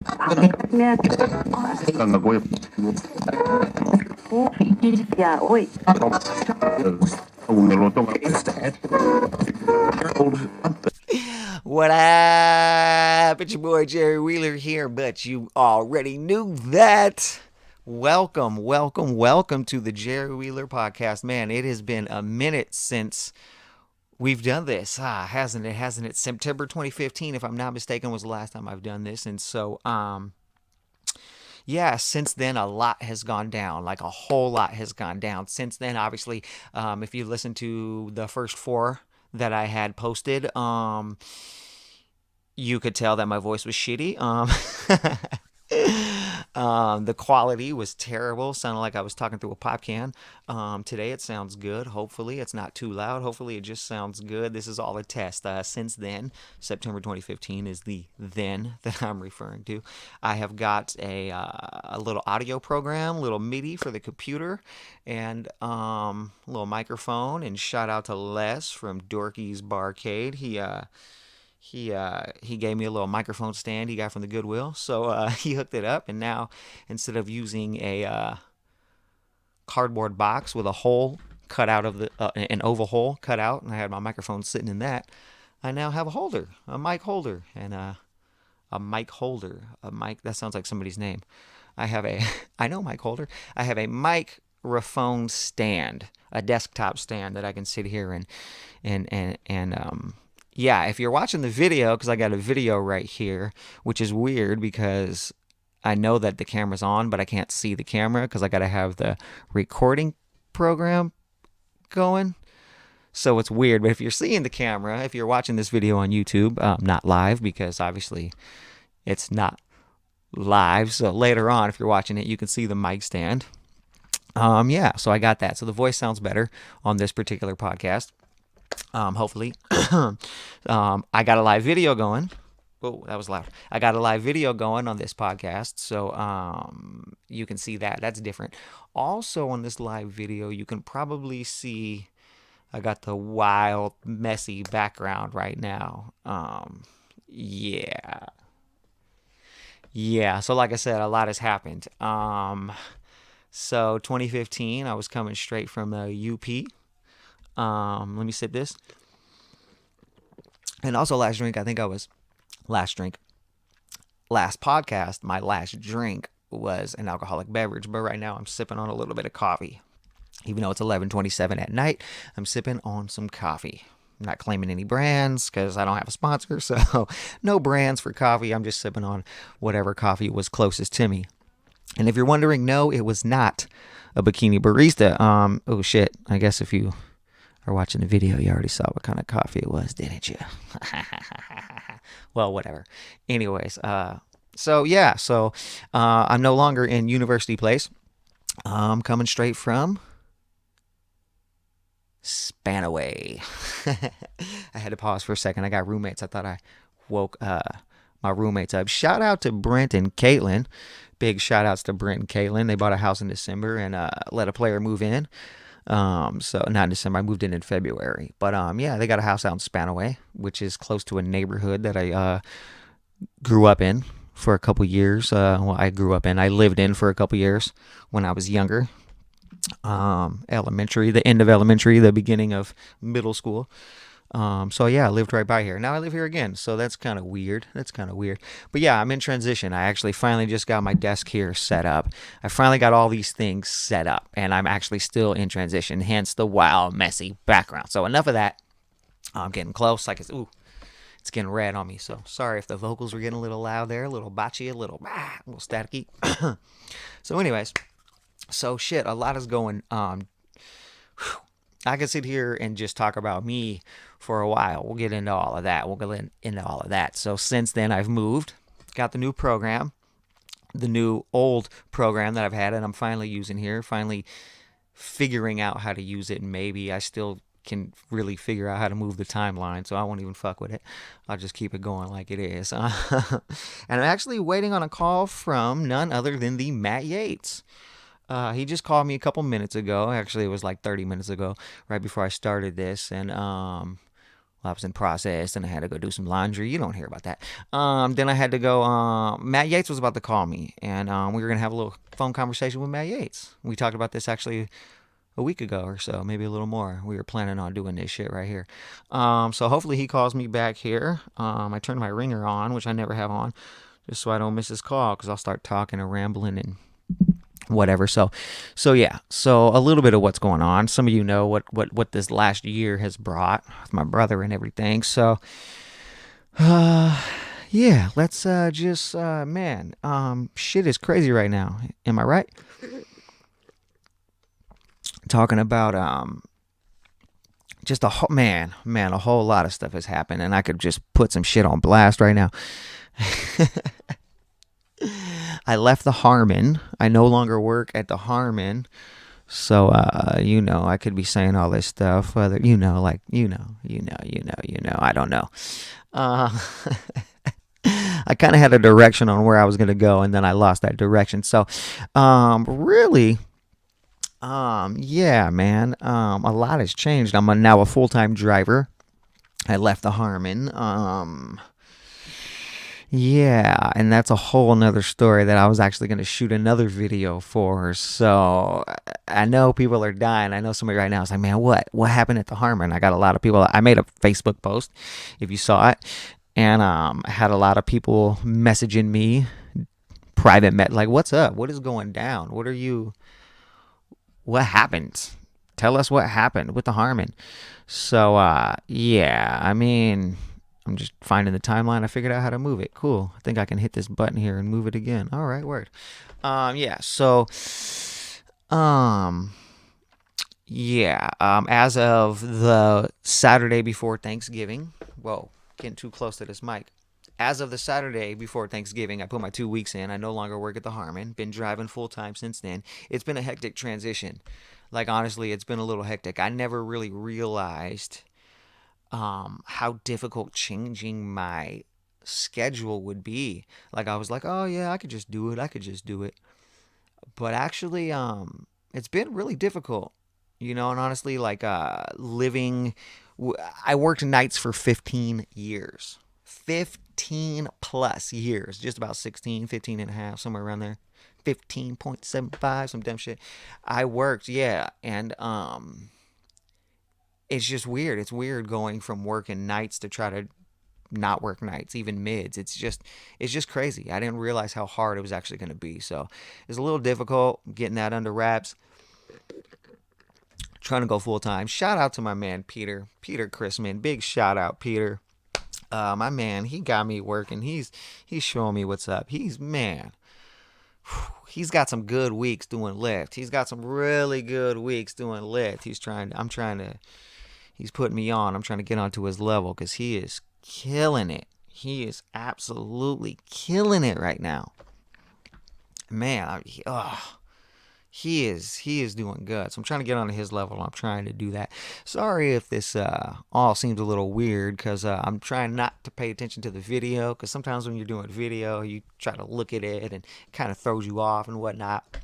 Yeah, wait. What up? It's your boy Jerry Wheeler here, but you already knew that. Welcome to the Jerry Wheeler podcast. Man, it has been a minute since we've done this. Hasn't it? Hasn't it? September 2015, if I'm not mistaken, was the last time I've done this. And so, yeah, since then a lot has gone down, like a whole lot has gone down. Since then, obviously, if you listen to the first four that I had posted, you could tell that my voice was shitty. The quality was terrible. Sounded like I was talking through a pop can. Today it sounds good. Hopefully it's not too loud. Hopefully it just sounds good. This is all a test. Since then, September 2015 is the then that I'm referring to. I have got a little audio program, little MIDI for the computer, and a little microphone. And shout out to Les from Dorky's Barcade. He gave me a little microphone stand he got from the Goodwill, so he hooked it up, and now instead of using a cardboard box with a hole cut out of the an oval hole cut out, and I had my microphone sitting in that, I now have a holder, a mic holder, and a mic holder, a mic that sounds like somebody's name. I have a I know mic holder. I have a microphone stand, a desktop stand that I can sit here and yeah, if you're watching the video, because I got a video right here, which is weird because I know that the camera's on, but I can't see the camera because I got to have the recording program going. So it's weird. But if you're seeing the camera, if you're watching this video on YouTube, not live because obviously it's not live. So later on, if you're watching it, you can see the mic stand. Yeah, so I got that. So the voice sounds better on this particular podcast. Hopefully. I got a live video going. Oh, that was loud. I got a live video going on this podcast, so you can see that. That's different. Also, on this live video, you can probably see I got the wild, messy background right now. Yeah. Yeah, so like I said, a lot has happened. So 2015, I was coming straight from the UP. Let me sip this. And also last drink, I think I was last drink. Last podcast, my last drink was an alcoholic beverage, but right now I'm sipping on a little bit of coffee. Even though it's 11:27 at night, I'm sipping on some coffee. I'm not claiming any brands because I don't have a sponsor, so no brands for coffee. I'm just sipping on whatever coffee was closest to me. And if you're wondering, no, it was not a bikini barista. Oh shit. I guess if you are watching the video, you already saw what kind of coffee it was, didn't you? Well, whatever. Anyways, so yeah, so I'm no longer in University Place. I'm coming straight from Spanaway. I had to pause for a second. I got roommates. I thought I woke my roommates up. Shout out to Brent and Caitlin. Big shout outs to Brent and Caitlin. They bought a house in December and let a player move in. So not in December, I moved in February. But yeah, they got a house out in Spanaway, which is close to a neighborhood that I grew up in for a couple years. I lived in for a couple years when I was younger. Elementary, the end of elementary, the beginning of middle school. So yeah, I lived right by here. Now I live here again, so that's kind of weird. But yeah, I'm in transition. I actually finally just got my desk here set up. I finally got all these things set up, and I'm actually still in transition, hence the wild, messy background. So enough of that. I'm getting close. Like it's getting red on me, so sorry if the vocals were getting a little loud there, a little botchy, a little staticky. So anyways, so shit, a lot is going I could sit here and just talk about me for a while. We'll get into all of that. So since then, I've moved, got the new program, the new old program that I've had, and I'm finally using here, finally figuring out how to use it. Maybe I still can really figure out how to move the timeline, so I won't even fuck with it. I'll just keep it going like it is. And I'm actually waiting on a call from none other than the Matt Yates. He just called me a couple minutes ago. Actually, it was like 30 minutes ago, right before I started this. And I was in process, and I had to go do some laundry. You don't hear about that. Then I had to go. Matt Yates was about to call me, and we were gonna have a little phone conversation with Matt Yates. We talked about this actually a week ago or so, maybe a little more. We were planning on doing this shit right here. So hopefully he calls me back here. I turned my ringer on, which I never have on, just so I don't miss his call, because I'll start talking and rambling and whatever. So yeah. So a little bit of what's going on. Some of you know what this last year has brought with my brother and everything. So yeah, let's just man, shit is crazy right now. Am I right? Talking about just a whole man, a whole lot of stuff has happened, and I could just put some shit on blast right now. I left the Harmon. I no longer work at the Harmon. So, I could be saying all this stuff, whether, I don't know. Uh, I kind of had a direction on where I was going to go, and then I lost that direction. So, really, yeah, man, a lot has changed. Now a full-time driver. I left the Harmon. Yeah, and that's a whole nother story that I was actually going to shoot another video for. So I know people are dying. I know somebody right now is like, man, what happened at the Harmon? I got a lot of people. I made a Facebook post, if you saw it, and I had a lot of people messaging me, like, what's up? What is going down? What happened? Tell us what happened with the Harmon. So yeah, I mean, I'm just finding the timeline. I figured out how to move it. Cool. I think I can hit this button here and move it again. All right, word. Yeah. So, um, yeah. As of the Saturday before Thanksgiving. Whoa, getting too close to this mic. As of the Saturday before Thanksgiving, I put my 2 weeks in. I no longer work at the Harmon. Been driving full time since then. It's been a hectic transition. Like, honestly, it's been a little hectic. I never really realized how difficult changing my schedule would be. Like, I was like, oh yeah, I could just do it. I could just do it. But actually, it's been really difficult. And honestly, like living, I worked nights for 15 years. 15 plus years, just about 16, 15 and a half, somewhere around there. 15.75, some dumb shit. I worked, yeah, and it's just weird. It's weird going from working nights to try to not work nights, even mids. It's just crazy. I didn't realize how hard it was actually going to be. So it's a little difficult getting that under wraps. Trying to go full time. Shout out to my man Peter Chrisman. Big shout out, Peter. My man, he got me working. He's showing me what's up. He's got some good weeks doing Lyft. He's got some really good weeks doing Lyft. He's putting me on. I'm trying to get onto his level, because he is killing it. He is absolutely killing it right now. Man, he is doing good. So I'm trying to get onto his level. I'm trying to do that. Sorry if this all seems a little weird, because I'm trying not to pay attention to the video, because sometimes when you're doing video, you try to look at it and it kind of throws you off and whatnot.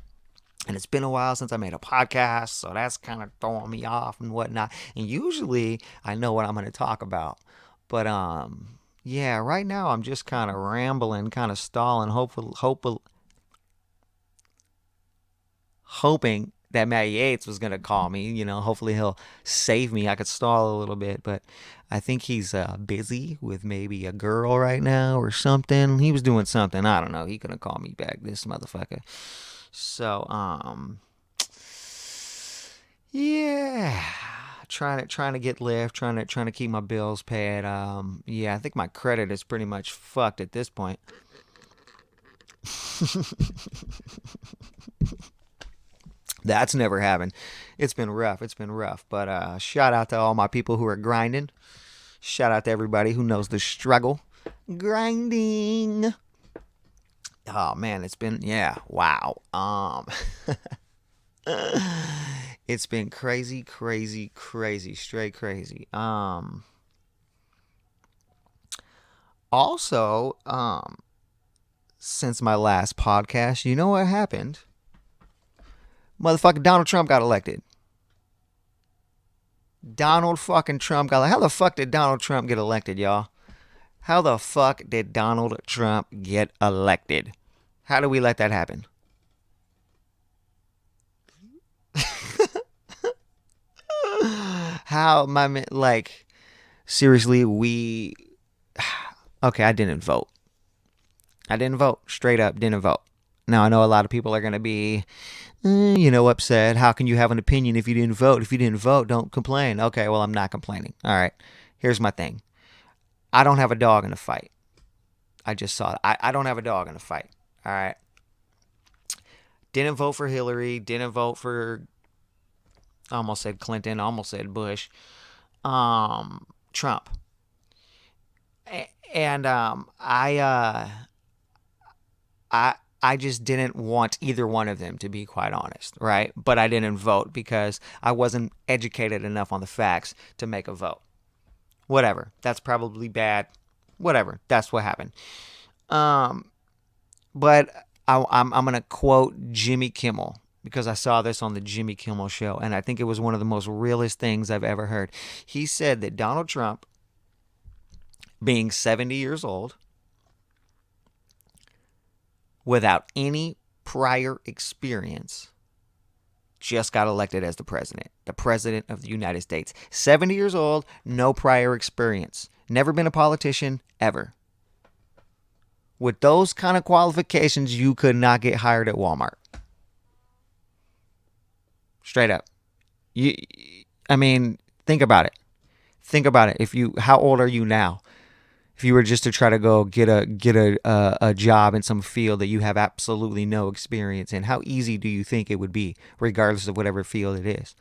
And it's been a while since I made a podcast, so that's kind of throwing me off and whatnot. And usually I know what I'm going to talk about. But yeah, right now I'm just kind of rambling, kind of stalling, hoping that Matt Yates was gonna call me. Hopefully he'll save me. I could stall a little bit, but I think he's busy with maybe a girl right now or something. He was doing something. I don't know. He couldn't call me back, this motherfucker. So yeah. Trying to get Lyft, trying to keep my bills paid. Yeah, I think my credit is pretty much fucked at this point. That's never happened. It's been rough. It's been rough. But shout out to all my people who are grinding. Shout out to everybody who knows the struggle. Grinding. Oh man, it's been, yeah, wow. It's been crazy, crazy, crazy, straight crazy. Also, since my last podcast, you know what happened? Motherfucking Donald Trump got elected. Donald fucking Trump got. How the fuck did Donald Trump get elected, y'all? How the fuck did Donald Trump get elected? How do we let that happen? How my like seriously we okay, I didn't vote. I didn't vote. Straight up didn't vote. Now I know a lot of people are going to be upset. How can you have an opinion if you didn't vote? If you didn't vote, don't complain. Okay, well, I'm not complaining. All right. Here's my thing. I don't have a dog in the fight. I just saw it. I don't have a dog in the fight. All right. Didn't vote for Hillary. Didn't vote for, I almost said Clinton. I almost said Bush. Trump. And I just didn't want either one of them, to be quite honest, right? But I didn't vote because I wasn't educated enough on the facts to make a vote. Whatever. That's probably bad. Whatever. That's what happened. But I'm gonna quote Jimmy Kimmel because I saw this on the Jimmy Kimmel show, and I think it was one of the most realist things I've ever heard. He said that Donald Trump, being 70 years old, without any prior experience, just got elected as the president of the United States. 70 years old, no prior experience, never been a politician, ever. With those kind of qualifications, you could not get hired at Walmart. Straight up. I mean, think about it. Think about it. How old are you now? If you were just to try to go get a job in some field that you have absolutely no experience in, how easy do you think it would be, regardless of whatever field it is?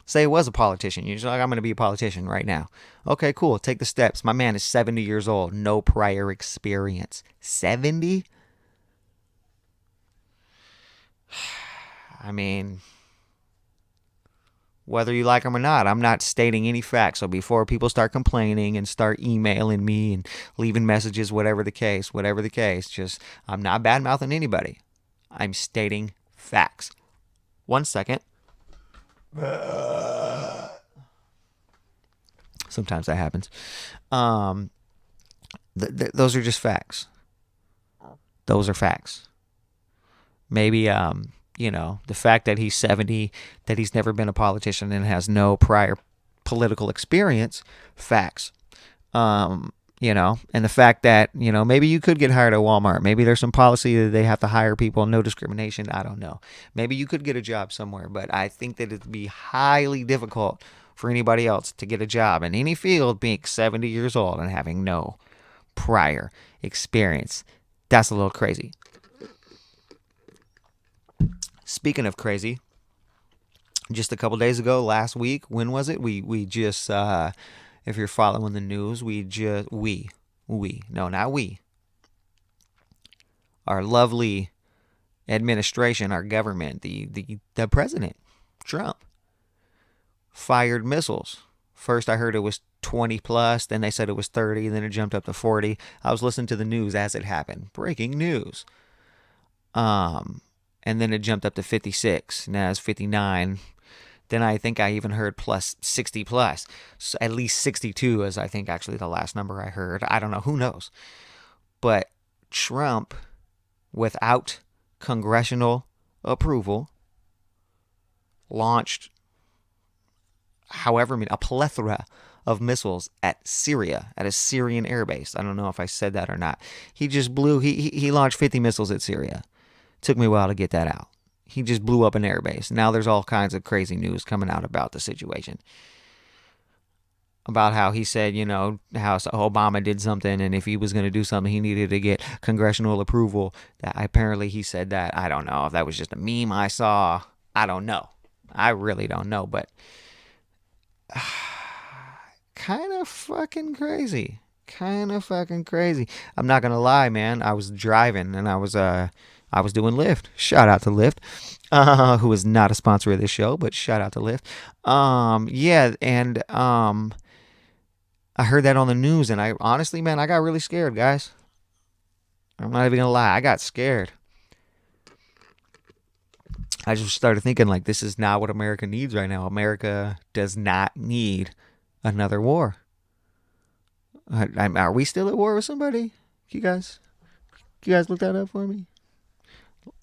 Say it was a politician. You're just like, I'm going to be a politician right now. Okay, cool. Take the steps. My man is 70 years old. No prior experience. 70? I mean, whether you like them or not, I'm not stating any facts. So before people start complaining and start emailing me and leaving messages, whatever the case, just I'm not bad mouthing anybody. I'm stating facts. 1 second. Sometimes that happens. Those are just facts. Those are facts. Maybe the fact that he's 70, that he's never been a politician and has no prior political experience, facts. And the fact that, maybe you could get hired at Walmart. Maybe there's some policy that they have to hire people, no discrimination. I don't know. Maybe you could get a job somewhere, but I think that it'd be highly difficult for anybody else to get a job in any field being 70 years old and having no prior experience. That's a little crazy. Speaking of crazy, just a couple days ago, last week, when was it? We just, if you're following the news, our lovely administration, our government, the president, Trump, fired missiles. First, I heard it was 20 plus, then they said it was 30, then it jumped up to 40. I was listening to the news as it happened. Breaking news. And then it jumped up to 56. Now it's 59. Then I think I even heard plus 60 plus. So at least 62 is, I think, actually the last number I heard. I don't know. Who knows? But Trump, without congressional approval, launched a plethora of missiles at Syria, at a Syrian airbase. I don't know if I said that or not. He just he launched 50 missiles at Syria. Took me a while to get that out. He just blew up an airbase. Now there's all kinds of crazy news coming out about the situation. About how he said, how Obama did something, and if he was going to do something, he needed to get congressional approval. That apparently he said that. I don't know if that was just a meme I saw. I don't know. I really don't know, but kind of fucking crazy. I'm not going to lie, man. I was driving and I was doing Lyft. Shout out to Lyft, who is not a sponsor of this show, but shout out to Lyft. I heard that on the news, and I honestly, man, I got really scared, guys. I'm not even gonna lie, I got scared. I just started thinking like this is not what America needs right now. America does not need another war. Are we still at war with somebody? You guys, can you guys look that up for me?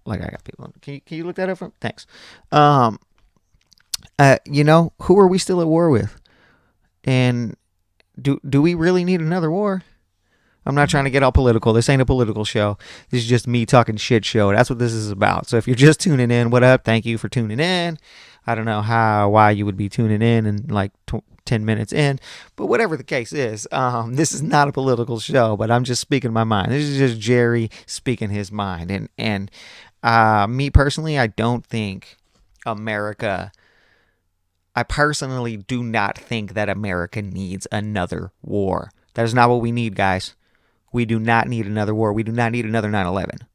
Like I got people. Can you look that up for me? Thanks. Um, who are we still at war with? And do we really need another war? I'm not trying to get all political. This ain't a political show. This is just me talking shit show. That's what this is about. So if you're just tuning in, what up? Thank you for tuning in. I don't know why you would be tuning in and like 10 minutes in, but whatever the case is, this is not a political show, but I'm just speaking my mind. This is just Jerry speaking his mind. And me personally, I don't think America, I personally do not think that America needs another war. That is not what we need, guys. We do not need another war. We do not need another 9/11.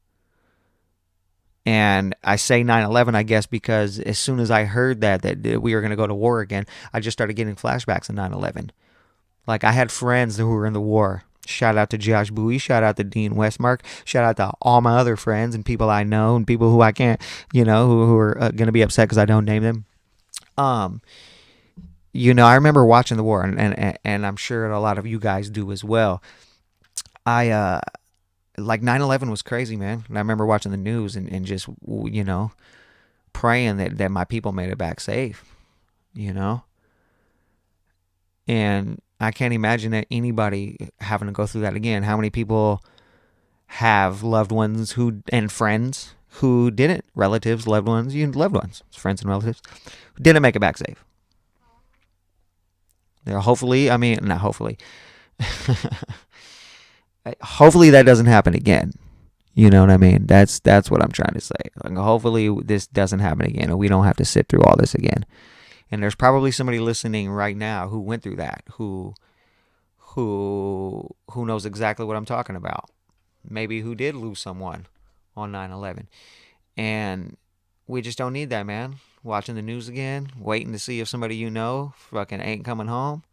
And I say 9/11, I guess, because as soon as I heard that we were going to go to war again, I just started getting flashbacks of 9/11. Like, I had friends who were in the war. Shout out to Josh Bowie. Shout out to Dean Westmark. Shout out to all my other friends and people I know and people who I can't, who are going to be upset because I don't name them. Um, I remember watching the war, and I'm sure a lot of you guys do as well. I like 9/11 was crazy, man. And I remember watching the news and just praying that my people made it back safe, you know. And I can't imagine that anybody having to go through that again. How many people have loved ones and friends who didn't, relatives, loved ones, friends and relatives, who didn't make it back safe. They're hopefully, I mean, not hopefully. Hopefully that doesn't happen again. You know what I mean? That's what I'm trying to say. Like, hopefully this doesn't happen again, and we don't have to sit through all this again. And there's probably somebody listening right now who went through that, who knows exactly what I'm talking about. Maybe who did lose someone on 9/11, and we just don't need that, man. Watching the news again, waiting to see if somebody fucking ain't coming home.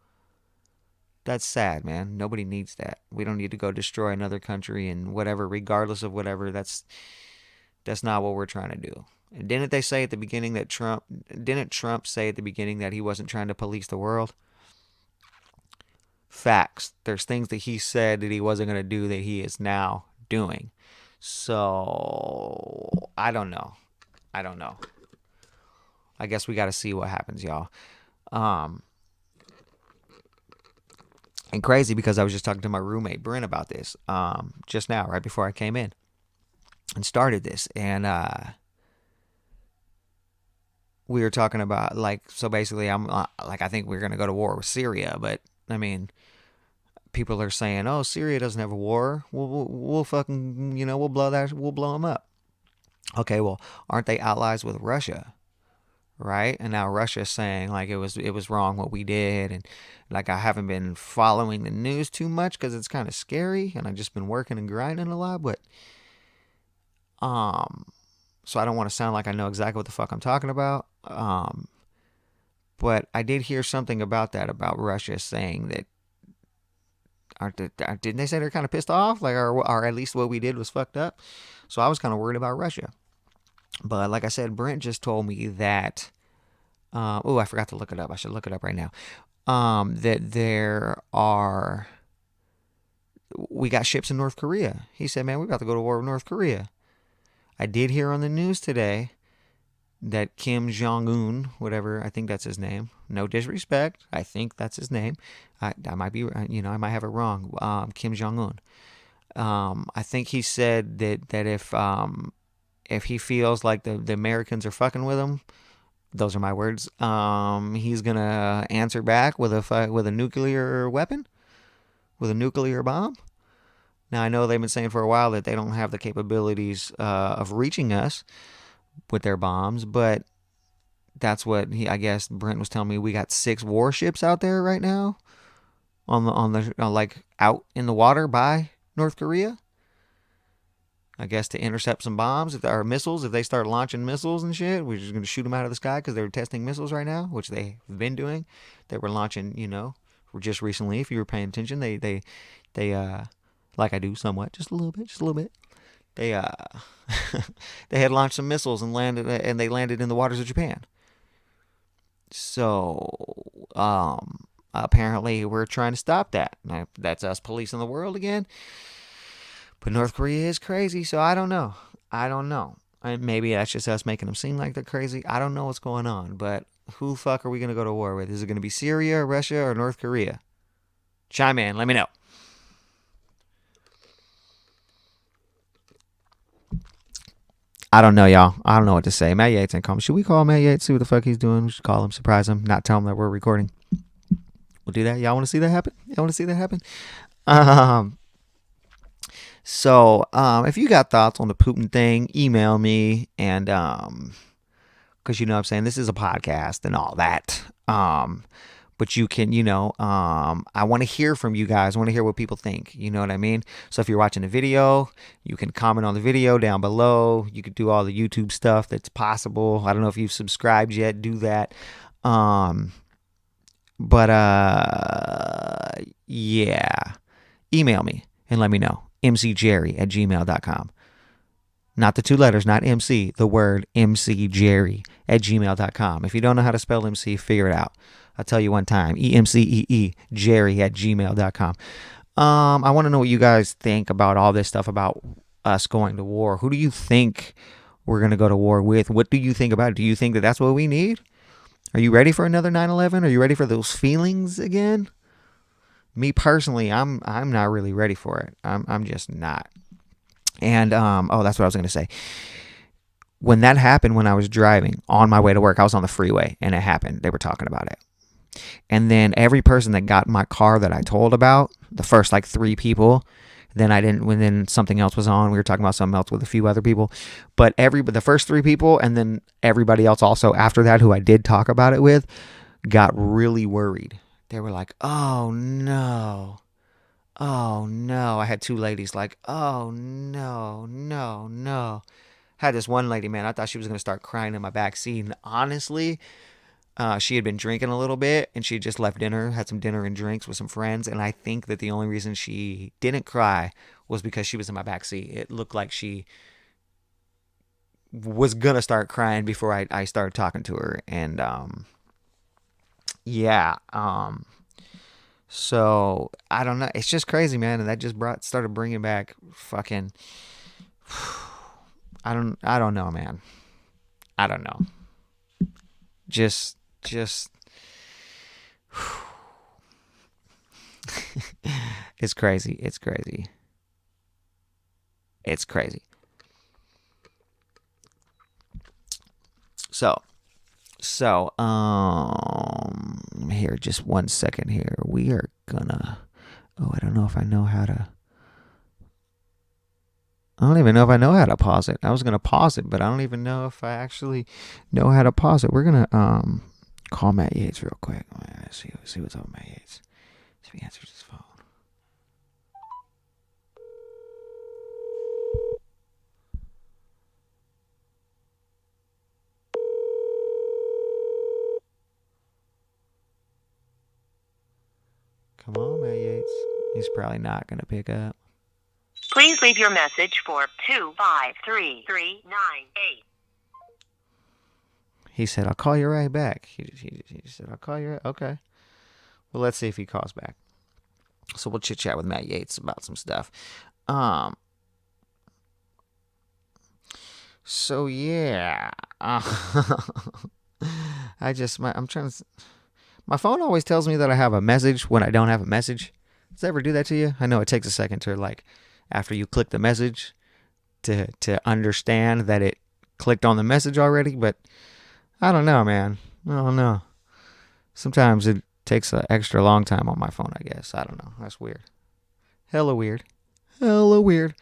That's sad, man. Nobody needs that. We don't need to go destroy another country and whatever, regardless of whatever. That's not what we're trying to do. And didn't they say at the beginning that didn't Trump say at the beginning that he wasn't trying to police the world? Facts. There's things that he said that he wasn't going to do that he is now doing. So, I don't know. I guess we got to see what happens, y'all. Um, and crazy because I was just talking to my roommate Brent about this just now, right before I came in and started this, and we were talking about so basically I'm I think we're gonna go to war with Syria, but I mean people are saying, oh, Syria doesn't have a war, we'll fucking we'll blow them up. Okay, well, aren't they allies with Russia? Right? And now Russia's saying like it was wrong what we did, and like I haven't been following the news too much because it's kind of scary, and I've just been working and grinding a lot, but um, so I don't want to sound like I know exactly what the fuck I'm talking about. But I did hear something about that about Russia saying that didn't they say they're kind of pissed off, like or at least what we did was fucked up. So I was kind of worried about Russia. But like I said, Brent just told me that. Oh, I forgot to look it up. I should look it up right now. That we got ships in North Korea. He said, man, we're about to go to war with North Korea. I did hear on the news today that Kim Jong Un, whatever, I think that's his name. No disrespect, I think that's his name. I might be, I might have it wrong. Kim Jong Un. I think he said that if he feels like the Americans are fucking with him, those are my words. He's gonna answer back with a nuclear weapon, with a nuclear bomb. Now I know they've been saying for a while that they don't have the capabilities of reaching us with their bombs, but that's what I guess Brent was telling me. We got 6 warships out there right now on the like out in the water by North Korea. I guess to intercept some bombs, if there are missiles, if they start launching missiles and shit, we're just going to shoot them out of the sky because they're testing missiles right now, which they've been doing. They were launching, just recently, if you were paying attention, they like I do somewhat, just a little bit. They they had launched some missiles and they landed in the waters of Japan. So apparently we're trying to stop that. Now, that's us policing the world again. But North Korea is crazy, so I don't know. I don't know. And maybe that's just us making them seem like they're crazy. I don't know what's going on, but who the fuck are we gonna go to war with? Is it gonna be Syria, Russia, or North Korea? Chime in. Let me know. I don't know, y'all. I don't know what to say. Matt Yates ain't calling. Should we call Matt Yates? See what the fuck he's doing? We should call him, surprise him, not tell him that we're recording. We'll do that. Y'all want to see that happen? Y'all want to see that happen? Um. If you got thoughts on the Putin thing, email me and because you know what I'm saying this is a podcast and all that. But you can, I want to hear from you guys. I want to hear what people think. You know what I mean? So if you're watching the video, you can comment on the video down below. You could do all the YouTube stuff that's possible. I don't know if you've subscribed yet. Do that. Um, but yeah. Email me and let me know. mcjerry@gmail.com. Not the two letters, not MC, the word mcjerry@gmail.com. If you don't know how to spell MC, figure it out. I'll tell you one time. EMCEE, Jerry@gmail.com. I want to know what you guys think about all this stuff about us going to war. Who do you think we're going to go to war with? What do you think about it? Do you think that that's what we need? Are you ready for another 9/11? Are you ready for those feelings again? Me personally, I'm not really ready for it. I'm just not. And that's what I was gonna say. When that happened, when I was driving on my way to work, I was on the freeway, and it happened. They were talking about it, and then every person that got in my car that I told about, the first like 3 people, then I didn't. When then something else was on, we were talking about something else with a few other people, but the first 3 people, and then everybody else also after that who I did talk about it with, got really worried. They were like, "Oh no." Oh no. I had 2 ladies like, oh no, no, no. Had this one lady, man, I thought she was going to start crying in my back seat. And honestly, she had been drinking a little bit and she had just left dinner, had some dinner and drinks with some friends. And I think that the only reason she didn't cry was because she was in my back seat. It looked like she was going to start crying before I started talking to her. And yeah. So I don't know. It's just crazy, man, and that just started bringing back fucking. I don't know, man. I don't know. Just. It's crazy. It's crazy. It's crazy. Here, just 1 second here. We are gonna. Oh, I don't know if I know how to. I don't even know if I know how to pause it. I was gonna pause it, but I don't even know if I actually know how to pause it. We're gonna call Matt Yates real quick. See what's up with Matt Yates. See if he answers his phone. Come on, Matt Yates. He's probably not gonna pick up. Please leave your message for 253398. He said, I'll call you right back. He said, I'll call you right. Okay. Well, let's see if he calls back. So we'll chit chat with Matt Yates about some stuff. So yeah. I'm trying to. My phone always tells me that I have a message when I don't have a message. Does it ever do that to you? I know it takes a second to after you click the message to understand that it clicked on the message already, but I don't know, man. I don't know. Sometimes it takes an extra long time on my phone, I guess. I don't know. That's weird. Hella weird. Hella weird.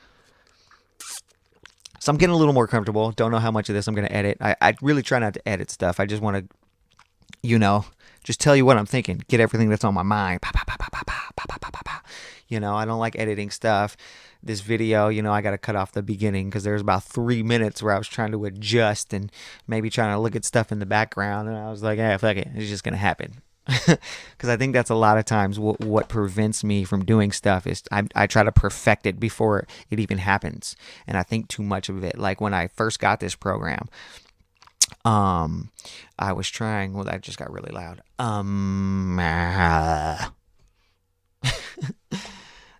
So I'm getting a little more comfortable. Don't know how much of this I'm going to edit. I really try not to edit stuff. I just want to, just tell you what I'm thinking. Get everything that's on my mind. I don't like editing stuff. This video, I got to cut off the beginning because there's about 3 minutes where I was trying to adjust and maybe trying to look at stuff in the background. And I was like, fuck it. It's just going to happen. Because I think that's a lot of times what prevents me from doing stuff is I try to perfect it before it even happens, and I think too much of it. Like when I first got this program, um, I was trying. Well, that just got really loud.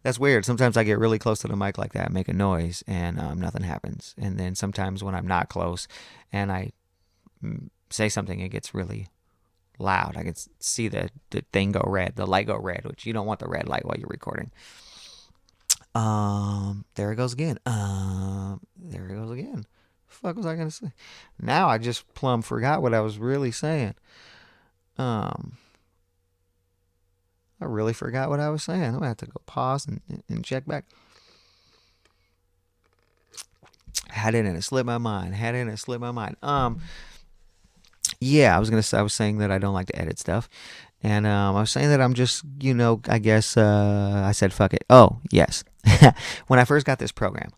That's weird. Sometimes I get really close to the mic like that, make a noise, and nothing happens. And then sometimes when I'm not close, and I say something, it gets really loud. I can see the thing go red, the light go red, which you don't want the red light while you're recording. There it goes again. There it goes again. Fuck was I gonna say? Now I just plumb forgot what I was really saying. Um, I really forgot what I was saying. I'm gonna have to go pause and check back. Had it and it slipped my mind. Had it and it slipped my mind. Yeah, I was saying that I don't like to edit stuff, and I was saying that I'm just, I guess I said fuck it. Oh yes, when I first got this program,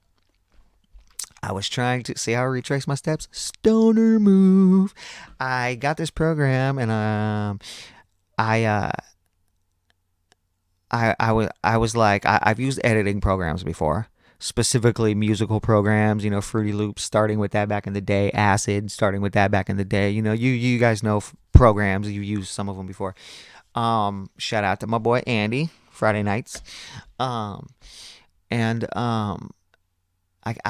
I was trying to see how I retrace my steps. Stoner move. I got this program, and I I was like, I've used editing programs before, specifically musical programs. Fruity Loops, starting with that back in the day. Acid, starting with that back in the day. You guys know programs. You used some of them before. Shout out to my boy Andy. Friday nights. Um, and oh, man.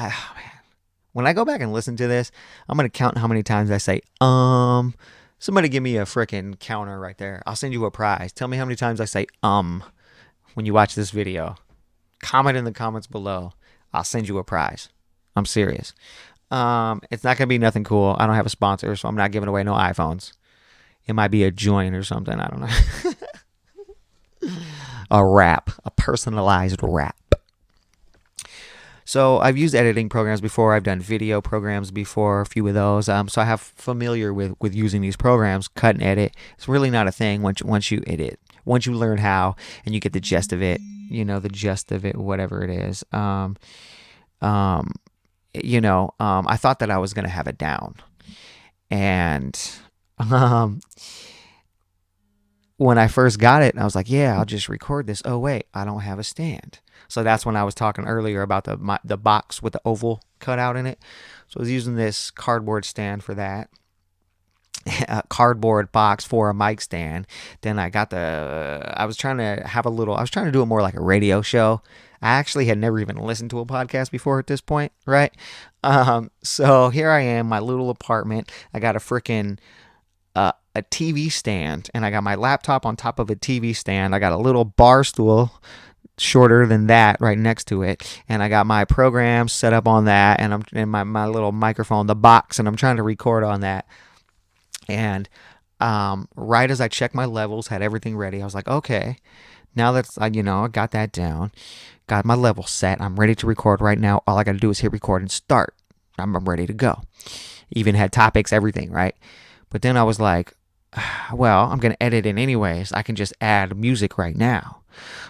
When I go back and listen to this, I'm gonna count how many times I say. Somebody give me a freaking counter right there. I'll send you a prize. Tell me how many times I say when you watch this video. Comment in the comments below. I'll send you a prize. I'm serious. It's not gonna be nothing cool. I don't have a sponsor, so I'm not giving away no iPhones. It might be a joint or something. I don't know. A wrap, a personalized wrap. So I've used editing programs before. I've done video programs before, a few of those. So I have familiar with using these programs, cut and edit. It's really not a thing once you edit. Once you learn how and you get the gist of it, the gist of it, whatever it is. Um, I thought that I was gonna have it down, and um, when I first got it, I was like, yeah, I'll just record this. Oh wait, I don't have a stand. So that's when I was talking earlier about the box with the oval cut out in it. So I was using this cardboard stand for that. A cardboard box for a mic stand. Then I was trying to do it more like a radio show. I actually had never even listened to a podcast before at this point, right? So here I am, my little apartment. I got a freaking a TV stand, and I got my laptop on top of a TV stand. I got a little bar stool shorter than that right next to it, and I got my program set up on that, and I'm in my little microphone, the box, and I'm trying to record on that. And right as I checked my levels, had everything ready, I was like, okay, now that's I got that down, got my level set, I'm ready to record right now. All I got to do is hit record and start. I'm ready to go. Even had topics, everything, right? But then I was like, well, I'm going to edit it anyways. I can just add music right now.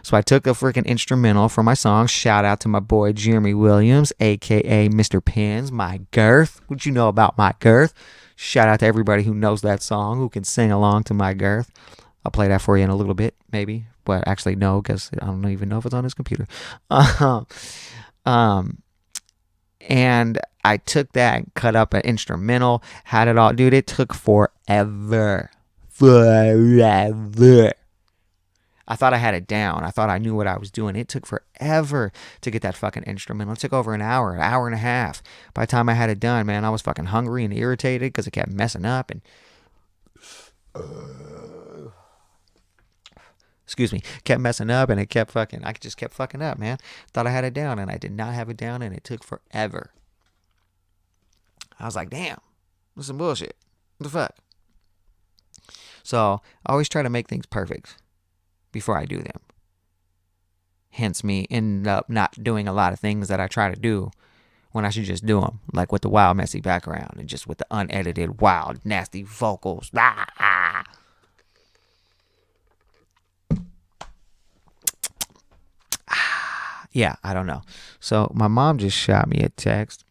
So I took a freaking instrumental for my song. Shout out to my boy Jeremy Williams, aka Mr. Pins, My Girth. What you know about My Girth? Shout out to everybody who knows that song, who can sing along to My Girth. I'll play that for you in a little bit, maybe. But actually, no, because I don't even know if it's on his computer. And I took that and cut up an instrumental, had it all. Dude, it took forever. Forever. I thought I had it down. I thought I knew what I was doing. It took forever to get that fucking instrumental. It took over an hour and a half. By the time I had it done, man, I was fucking hungry and irritated because it kept messing up and excuse me, kept messing up, and I just kept fucking up, man. Thought I had it down, and I did not have it down, and it took forever. I was like, damn, this is some bullshit. What the fuck? So I always try to make things perfect before I do them. Hence me end up not doing a lot of things that I try to do when I should just do them, like with the wild, messy background and just with the unedited, wild, nasty vocals. Yeah, I don't know. So my mom just shot me a text.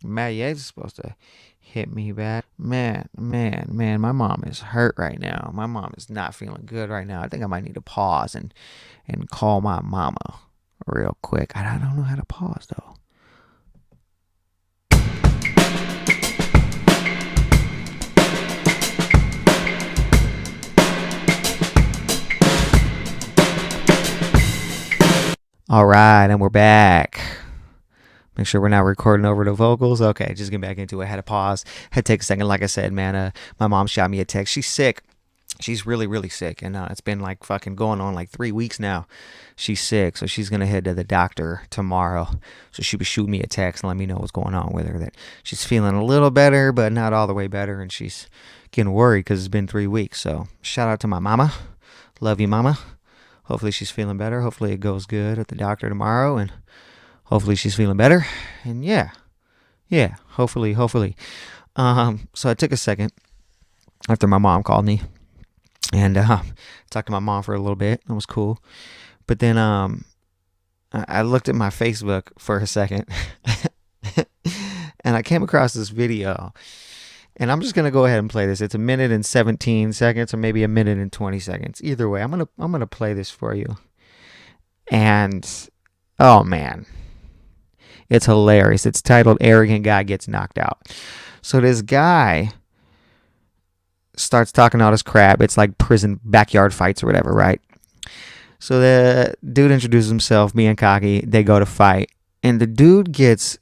Matt Yates is supposed to hit me back. Man, my mom is hurt right now. My mom is not feeling good right now. I think I might need to pause and call my mama real quick. I don't know how to pause though. All right, and we're back. Make sure we're not recording over the vocals. Okay, just get back into it. Had to pause. Had to take a second. Like I said, man, my mom shot me a text. She's sick. She's really, really sick. And it's been like fucking going on like 3 weeks now. She's sick. So she's going to head to the doctor tomorrow. So she would shoot me a text and let me know what's going on with her. That she's feeling a little better, but not all the way better. And she's getting worried because it's been 3 weeks. So shout out to my mama. Love you, mama. Hopefully she's feeling better. Hopefully it goes good at the doctor tomorrow. And hopefully she's feeling better. And yeah, hopefully. So I took a second after my mom called me and talked to my mom for a little bit. It was cool. But then I looked at my Facebook for a second and I came across this video. And I'm just gonna go ahead and play this. It's 1:17 or maybe 1:20. Either way, I'm gonna play this for you. And oh man, it's hilarious. It's titled "Arrogant Guy Gets Knocked Out." So this guy starts talking all this crap. It's like prison backyard fights or whatever, right? So the dude introduces himself, being cocky. They go to fight, and the dude gets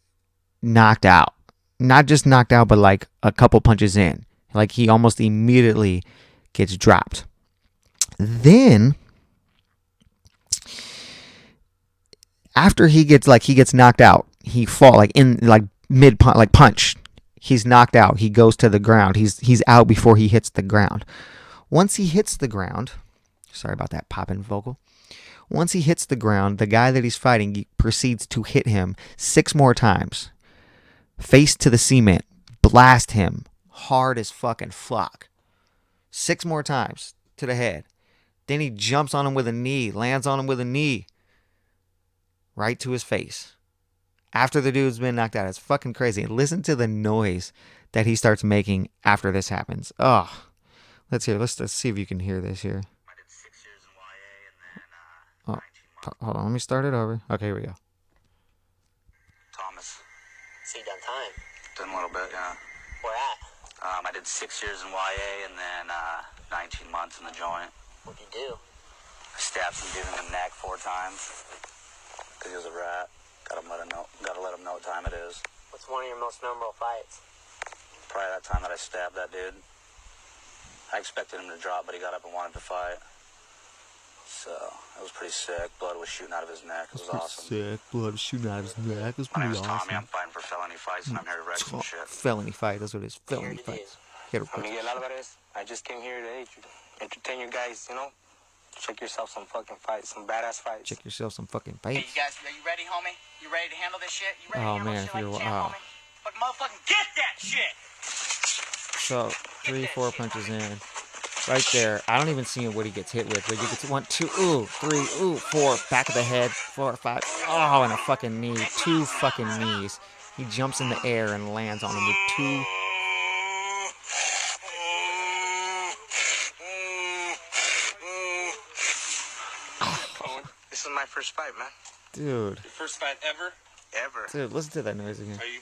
knocked out. Not just knocked out, but like a couple punches in. Like he almost immediately gets dropped. Then after he gets knocked out, he fall like in like mid punch. He's knocked out. He goes to the ground. He's out before he hits the ground. Once he hits the ground, sorry about that popping vocal. Once he hits the ground, the guy that he's fighting proceeds to hit him 6 more times. Face to the cement, blast him hard as fucking fuck. 6 more times to the head. Then he jumps on him with a knee, lands on him with a knee. Right to his face. After the dude's been knocked out. It's fucking crazy. Listen to the noise that he starts making after this happens. Oh, let's see if you can hear this here. I did 6 years in YA and then 19 months. Hold on, let me start it over. Okay, here we go. Thomas. So you done time? Done a little bit, yeah. Where at? I did 6 years in YA and then 19 months in the joint. What'd you do? I stabbed some dude in the neck 4 times because he was a rat. Gotta let him know what time it is. What's one of your most memorable fights? Probably that time that I stabbed that dude. I expected him to drop, but he got up and wanted to fight. So it was pretty sick. Blood was shooting out of his neck. It was awesome. Sick. Blood was shooting out of his neck. It was My pretty name is awesome. Tommy. I'm fighting for felony fights, and I'm here to wreck some shit. Felony fight. That's what it is. Felony Here it fight. is. Here to I'm Miguel Alvarez. I just came here to entertain you guys, Check yourself some fucking fights, some badass fights. check yourself some fucking Hey, fights. you guys, are you ready, homie? You ready to handle this shit? You ready Oh, to handle man, this if shit you're- like a champ, wow. homie? Fucking motherfucking get that shit! So 3-4 punches in. Right there. I don't even see what he gets hit with. But you get 1, 2, 3, 4. Back of the head. 4, 5. Oh, and a fucking knee. 2 fucking knees. He jumps in the air and lands on him with 2. This is my first fight, man. Dude. Your first fight ever? Ever. Dude, listen to that noise again. Are you?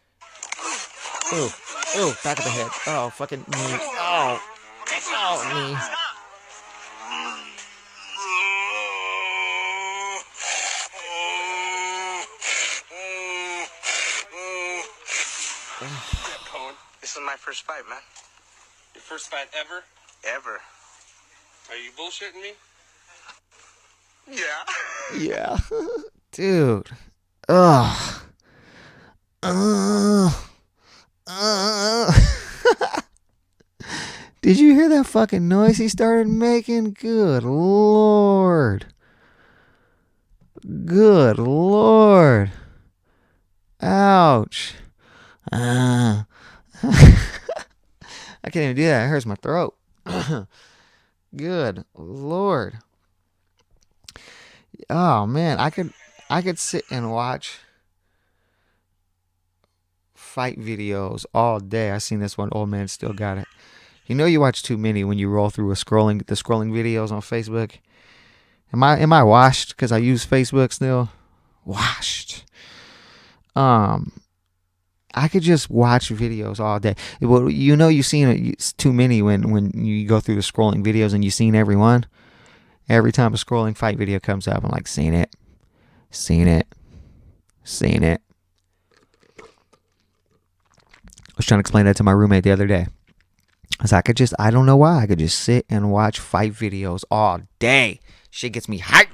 Ooh, back of the head. Oh, fucking knee. Oh, knee. This is my first fight, man. Your first fight ever? Ever. Are you bullshitting me? Yeah. Yeah. Dude. Ugh. Did you hear that fucking noise he started making? Good Lord. Good Lord. Ouch. I can't even do that. It hurts my throat. Good Lord. Oh man, I could sit and watch fight videos all day. I seen this one old man still got it. You know you watch too many when you roll through the scrolling videos on Facebook. Am I washed because I use Facebook still? Washed. I could just watch videos all day. Well, you know you've seen it too many when you go through the scrolling videos and you've seen every one. Every time a scrolling fight video comes up, I'm like, seen it. I was trying to explain that to my roommate the other day. I was like, I don't know why. I could just sit and watch fight videos all day. Shit gets me hyped.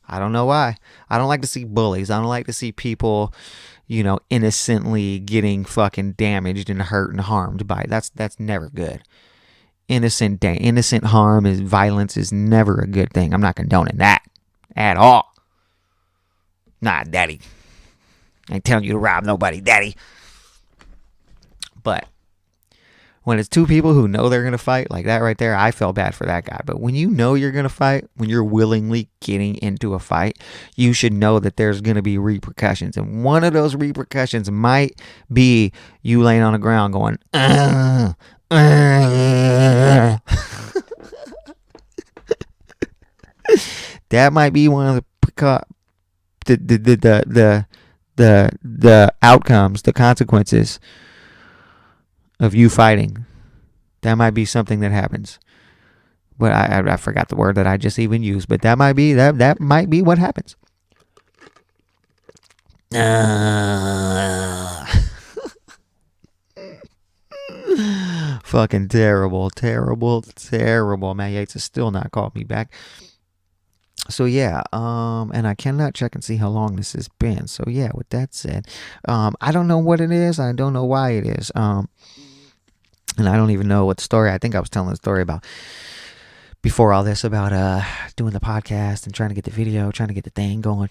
I don't know why. I don't like to see bullies. I don't like to see people, innocently getting fucking damaged and hurt and harmed by it. That's never good. Innocent harm violence is never a good thing. I'm not condoning that at all. Nah, daddy. I ain't telling you to rob nobody, daddy. But when it's two people who know they're going to fight, like that right there, I felt bad for that guy. But when you know you're going to fight, when you're willingly getting into a fight, you should know that there's going to be repercussions. And one of those repercussions might be you laying on the ground going, That might be one of the outcomes, the consequences of you fighting. That might be something that happens. But I forgot the word that I just even used. But that might be what happens. Fucking terrible. Matt Yates has still not called me back. So yeah, and I cannot check and see how long this has been. So yeah, with that said, I don't know what it is. I don't know why it is. And I don't even know what the story. I think I was telling the story about before all this about doing the podcast and trying to get the video, trying to get the thing going.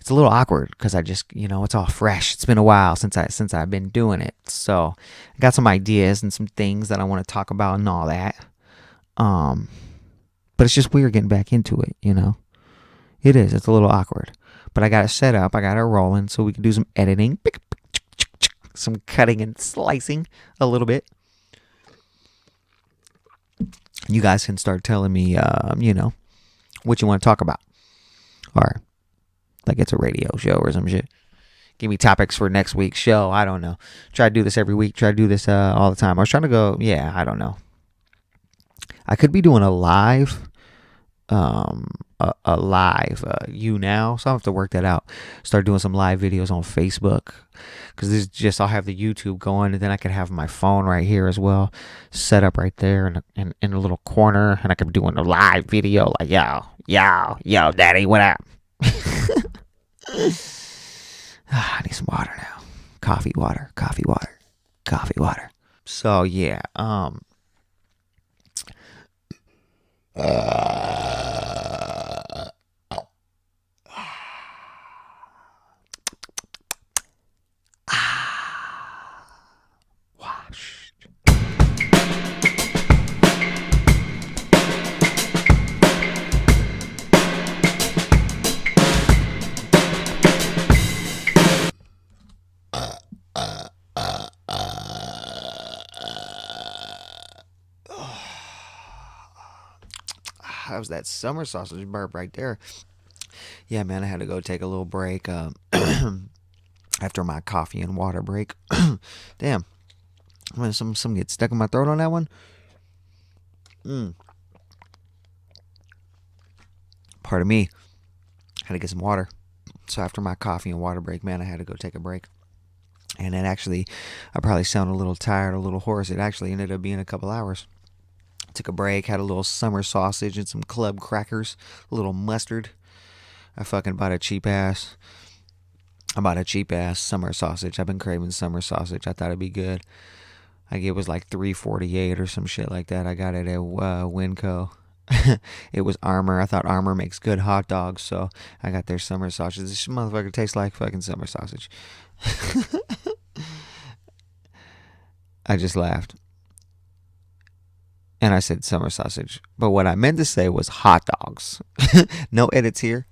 It's a little awkward because I just, it's all fresh. It's been a while since I've been doing it. So I got some ideas and some things that I want to talk about and all that. But it's just weird getting back into it, It is. It's a little awkward. But I got it set up. I got it rolling so we can do some editing, some cutting and slicing a little bit. You guys can start telling me, what you want to talk about. Or like it's a radio show or some shit. Give me topics for next week's show. I don't know. Try to do this every week. Try to do this all the time. I was trying to go, I don't know. I could be doing a live, you now. So I'll have to work that out. Start doing some live videos on Facebook. Because I'll have the YouTube going, and then I could have my phone right here as well, set up right there in a little corner, and I could be doing a live video like, yo, daddy, what up? I need some water now. Coffee water. So yeah, washed. That was that summer sausage burp right there. Yeah, man, I had to go take a little break after my coffee and water break. Damn. Some get stuck in my throat on that one. Pardon me. Had to get some water. So after my coffee and water break, man, I had to go take a break. And it actually, I probably sound a little tired, a little hoarse. It actually ended up being a couple hours. Took a break, had a little summer sausage and some club crackers, a little mustard. I fucking bought a cheap ass summer sausage. I've been craving summer sausage. I thought it'd be good. I think it was like $3.48 or some shit like that. I got it at Winco. It was Armour. I thought Armour makes good hot dogs, so I got their summer sausage. This motherfucker tastes like fucking summer sausage. I just laughed. And I said summer sausage. But what I meant to say was hot dogs. No edits here.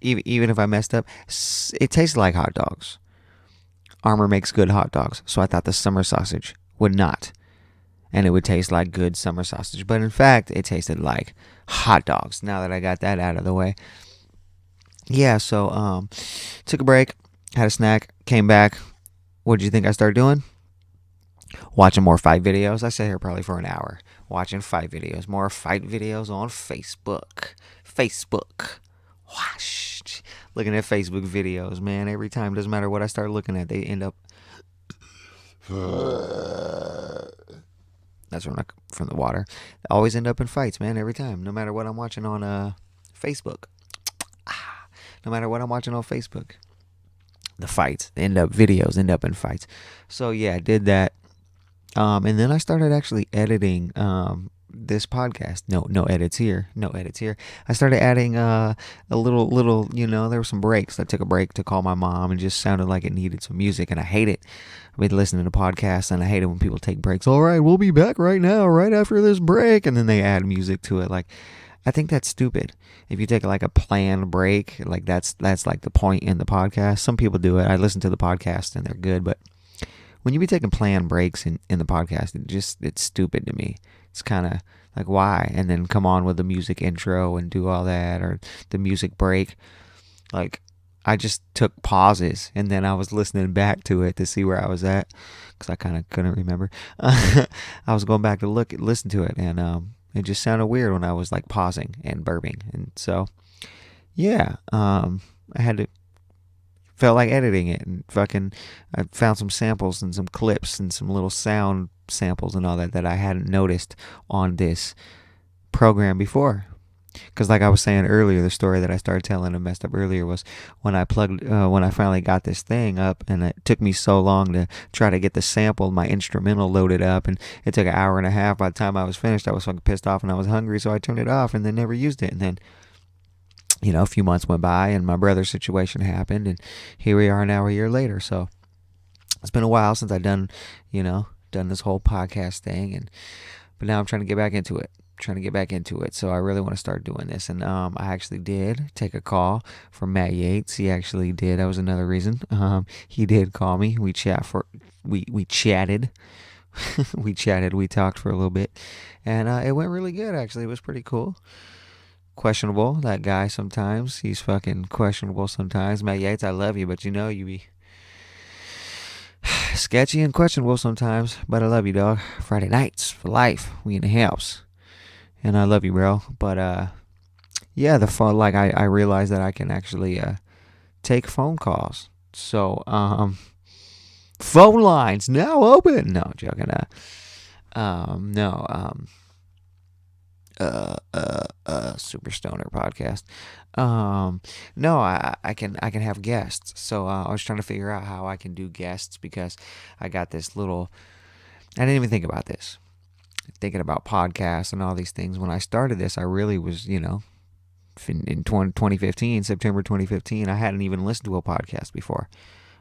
Even if I messed up. It tastes like hot dogs. Armour makes good hot dogs, so I thought the summer sausage would not. And it would taste like good summer sausage. But in fact, it tasted like hot dogs, now that I got that out of the way. Yeah, so took a break, had a snack, came back. What did you think I started doing? Watching more fight videos. I sat here probably for an hour watching fight videos. More fight videos on Facebook. Whoosh. Looking at Facebook videos, man. Every time, doesn't matter what I start looking at, they end up. That's from the water. They always end up in fights, man. Every time, no matter what I'm watching on Facebook. No matter what I'm watching on Facebook, the fights videos end up in fights. So yeah, I did that. And then I started actually editing this podcast. No edits here. I started adding a little, there were some breaks. I took a break to call my mom and just sounded like it needed some music, and I hate it. I've been listening to podcasts and I hate it when people take breaks. All right, we'll be back right now, right after this break, and then they add music to it. Like, I think that's stupid. If you take like a planned break, like that's like the point in the podcast. Some people do it. I listen to the podcast and they're good, but when you be taking planned breaks in the podcast, it's stupid to me. It's kind of like, why? And then come on with the music intro and do all that, or the music break. Like, I just took pauses and then I was listening back to it to see where I was at, because I kind of couldn't remember. I was going back to listen to it, and it just sounded weird when I was like pausing and burping. And so, yeah, I felt like editing it, and I found some samples and some clips and some little sound samples and all that I hadn't noticed on this program before. Because like I was saying earlier, the story that I started telling and messed up earlier was when I finally got this thing up, and it took me so long to try to get the sample, my instrumental loaded up, and it took an hour and a half. By the time I was finished, I was fucking pissed off and I was hungry, so I turned it off and then never used it. And then, a few months went by and my brother's situation happened, and here we are now a year later. So it's been a while since I've done this whole podcast thing, but now I'm trying to get back into it. So I really want to start doing this. And I actually did take a call from Matt Yates. He actually did. That was another reason. He did call me. We chatted. We talked for a little bit, and it went really good. Actually, it was pretty cool. Questionable, that guy sometimes. He's fucking questionable sometimes. Matt Yates, I love you, but you be sketchy and questionable sometimes. But I love you, dog. Friday nights for life. We in the house. And I love you, bro. But yeah, the phone, like I realized that I can actually take phone calls. So phone lines now open. No, joking. Super Stoner podcast. No, I can have guests. So I was trying to figure out how I can do guests, because I got this little. I didn't even think about this. Thinking about podcasts and all these things. When I started this, I really was, in 2015, September 2015, I hadn't even listened to a podcast before.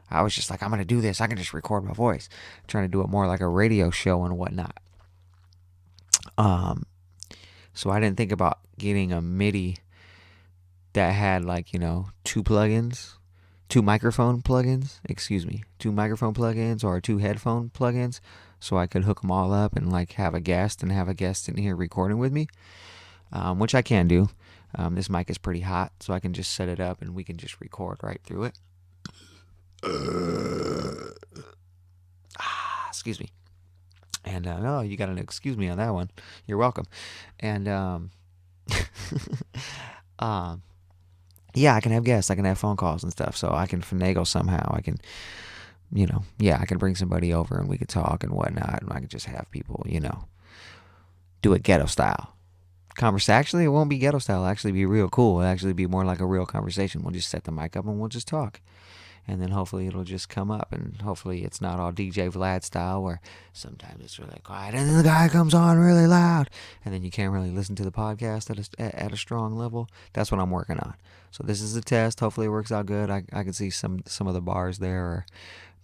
I was just like, I'm going to do this. I can just record my voice. Trying to do it more like a radio show and whatnot. So I didn't think about getting a MIDI that had like, 2 microphone plugins or 2 headphone plugins, so I could hook them all up and like have a guest in here recording with me, which I can do. This mic is pretty hot, so I can just set it up and we can just record right through it. Excuse me. And no, you got to excuse me on that one. You're welcome. And yeah, I can have guests. I can have phone calls and stuff. So I can finagle somehow. I can, I can bring somebody over and we could talk and whatnot. And I could just have people, do it ghetto style. Actually, it won't be ghetto style. It'll actually be real cool. It'll actually be more like a real conversation. We'll just set the mic up and we'll just talk. And then hopefully it'll just come up, and hopefully it's not all DJ Vlad style where sometimes it's really quiet and then the guy comes on really loud and then you can't really listen to the podcast at a strong level. That's what I'm working on. So this is a test. Hopefully it works out good. I can see some of the bars there are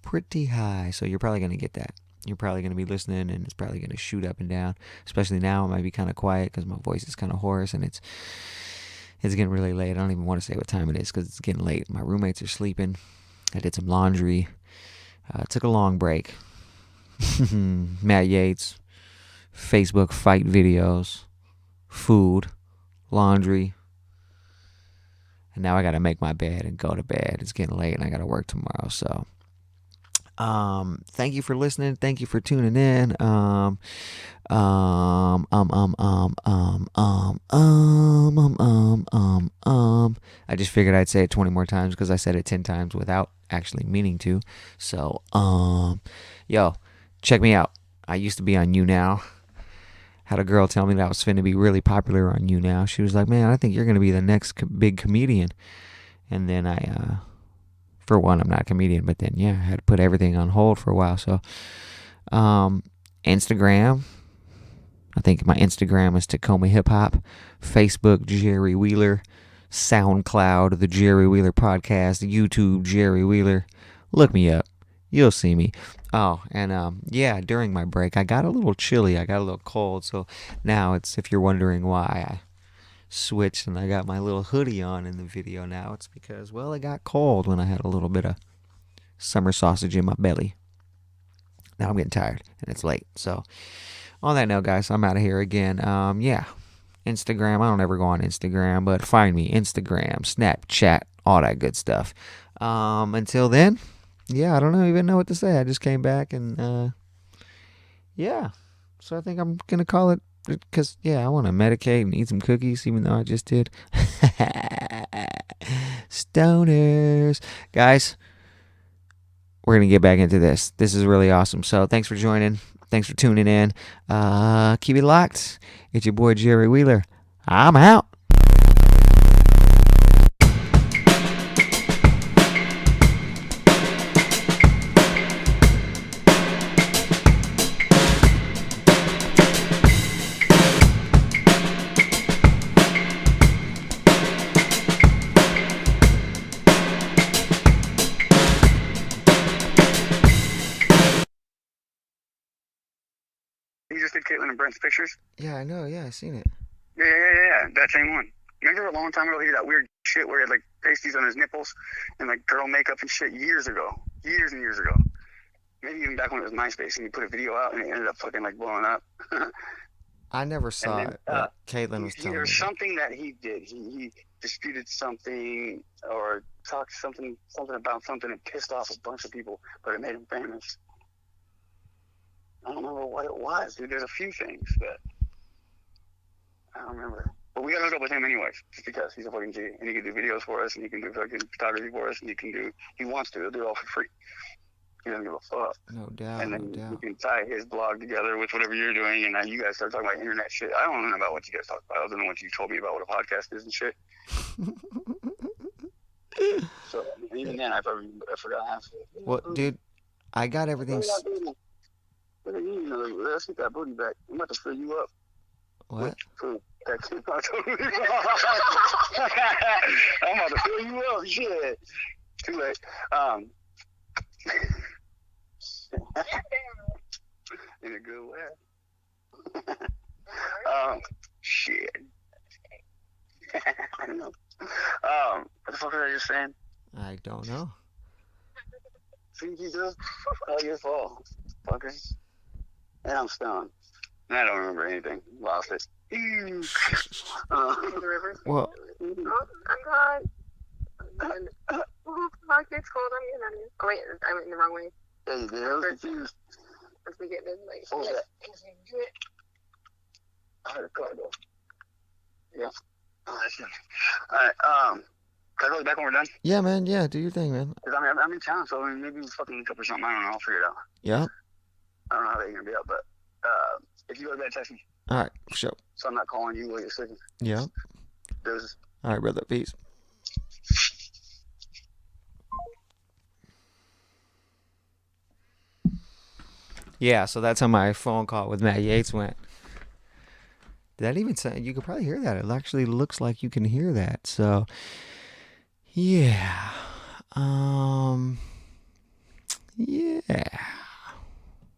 pretty high, so you're probably going to get that. You're probably going to be listening and it's probably going to shoot up and down, especially now. It might be kind of quiet because my voice is kind of hoarse and it's getting really late. I don't even want to say what time it is because it's getting late. My roommates are sleeping. I did some laundry. Took a long break. Matt Yates, Facebook fight videos, food, laundry. And now I got to make my bed and go to bed. It's getting late and I got to work tomorrow. So, thank you for listening. Thank you for tuning in. I just figured I'd say it 20 more times because I said it 10 times without actually meaning to. So, yo, check me out. I used to be on YouNow. Had a girl tell me that I was finna be really popular on YouNow. She was like, man, I think you're going to be the next big comedian. And then for one, I'm not a comedian, but then, yeah, I had to put everything on hold for a while. So, Instagram. I think my Instagram is Tacoma Hip Hop. Facebook, Jerry Wheeler. SoundCloud, The Jerry Wheeler Podcast. YouTube, Jerry Wheeler. Look me up. You'll see me. Oh, and yeah, during my break, I got a little chilly. I got a little cold. So now if you're wondering why I switched and I got my little hoodie on in the video now, it's because, well, it got cold when I had a little bit of summer sausage in my belly. Now I'm getting tired and it's late. So on that note, guys, I'm out of here again. Yeah, Instagram. I don't ever go on Instagram, but find me Instagram, Snapchat, all that good stuff. Until then, yeah, I don't even know what to say. I just came back and yeah. So I think I'm gonna call it because yeah, I want to medicate and eat some cookies, even though I just did. Stoners, guys. We're going to get back into this. This is really awesome. So thanks for joining. Thanks for tuning in. Keep it locked. It's your boy, Jerry Wheeler. I'm out. You just did Caitlin and Brent's pictures? Yeah, I know. Yeah, I seen it. Yeah. That same one. Remember a long time ago he did that weird shit where he had like pasties on his nipples and like girl makeup and shit years ago. Years and years ago. Maybe even back when it was MySpace and he put a video out and it ended up fucking like blowing up. I never saw it. But Caitlin was telling me. There's something that he did. He disputed something or talked something about something and pissed off a bunch of people, but it made him famous. I don't remember what it was, dude. There's a few things, but I don't remember. But we gotta hook up with him anyways, just because he's a fucking G, and he can do videos for us, and he can do fucking photography for us, and he wants to. He'll do it all for free. He doesn't give a fuck. No doubt. And then no doubt. you can tie his blog together with whatever you're doing, and now you guys start talking about internet shit. I don't know about what you guys talk about, other than what you told me about what a podcast is and shit. So even then, I forgot half of it. Well, dude, I got everything. Look at you, let's get that booty back. I'm about to fill you up. What? Food. That came out totally I'm about to fill you up. Shit. Too late. In a good way. Shit. I don't know. What the fuck was I just saying? I don't know. Think you do? Oh, your fault. Fuckers. And I'm stoned. And I don't remember anything. Lost it. The river. Well, Oh, I'm gone. Oh, fuck, it's cold. I'm getting out of here. Oh, wait, I went in the wrong way. Yeah, you did. I was confused. Once we get in, like, What was that? I heard a car go. Yeah. Oh, that's it. Alright, can I call you back when we're done? yeah, man. Yeah, do your thing, man. Because I'm in town, so maybe we'll fucking link up or something. I don't know. I'll figure it out. Yeah. I don't know how they're going to be up, but if you go to bed, text me. All right, for sure. So I'm not calling you while you're sleeping. Yeah. Deuces. All right, brother. Peace. Yeah, so that's how my phone call with Matt Yates went. Did that even sound? You could probably hear that. It actually looks like you can hear that. So, yeah. Yeah.